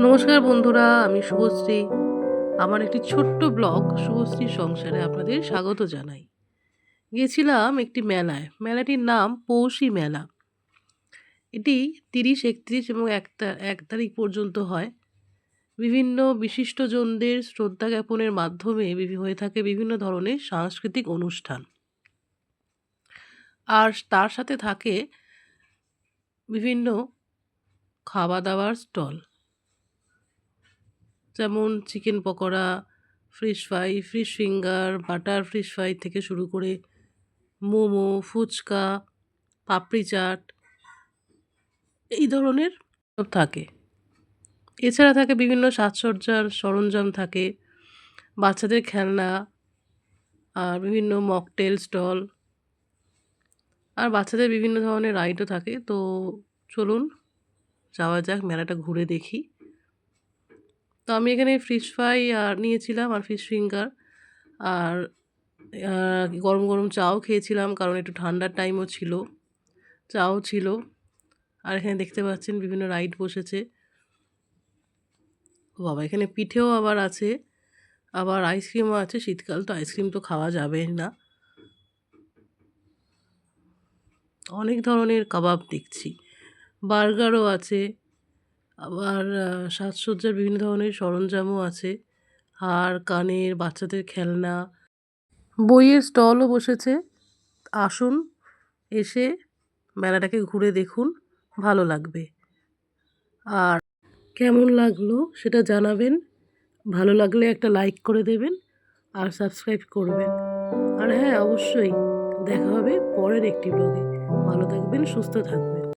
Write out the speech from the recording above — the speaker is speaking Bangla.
নমস্কার বন্ধুরা, আমি শুভশ্রী। আমার একটি ছোট্ট ব্লগ শুভশ্রীর সংসারে আপনাদের স্বাগত জানাই। গিয়েছিলাম একটি মেলায়। মেলাটির নাম পৌষী মেলা। এটি ৩০, ৩১ এবং ১ তারিখ পর্যন্ত হয়। বিভিন্ন বিশিষ্টজনদের শ্রদ্ধা জ্ঞাপনের মাধ্যমে হয়ে থাকে বিভিন্ন ধরনের সাংস্কৃতিক অনুষ্ঠান। আর তার সাথে থাকে বিভিন্ন খাওয়া-দাওয়ার স্টল। যেমন chicken pakora, fish fry, fish finger, butter fish fry থেকে শুরু করে মোমো, ফুচকা, পাপড়ি চাট এই ধরনের সব থাকে। এছাড়া থাকে বিভিন্ন সাজসজ্জার সরঞ্জাম থাকে, বাচ্চাদের খেলনা, আর বিভিন্ন মকটেল স্টল, আর বাচ্চাদের বিভিন্ন ধরনের রাইডও থাকে। তো চলুন যাওয়া যাক, মেলাটা ঘুরে দেখি। তো আমি এখানে ফিশ ফ্রাই নিয়েছিলাম আর ফিশ ফিঙ্গার, আর গরম গরম চাও খেয়েছিলাম, কারণ একটু ঠান্ডার টাইমও ছিল, চাও ছিল। আর এখানে দেখতে পাচ্ছেন বিভিন্ন রাইড বসেছে। ও বাবা, এখানে পিঠেও আবার আছে, আবার আইসক্রিমও আছে। শীতকাল তো আইসক্রিম তো খাওয়া যাবে না। অনেক ধরনের কাবাব দেখছি, বার্গারও আছে, আবার সাজসজ্জার বিভিন্ন ধরনের সরঞ্জামও আছে, হার কানের, বাচ্চাদের খেলনা, বইয়ের স্টলও বসেছে। আসুন, এসে মেলাটাকে ঘুরে দেখুন, ভালো লাগবে। আর কেমন লাগলো সেটা জানাবেন। ভালো লাগলে একটা লাইক করে দেবেন আর সাবস্ক্রাইব করবেন। আর হ্যাঁ, অবশ্যই দেখা হবে পরের একটি ব্লগে। ভালো থাকবেন, সুস্থ থাকবেন।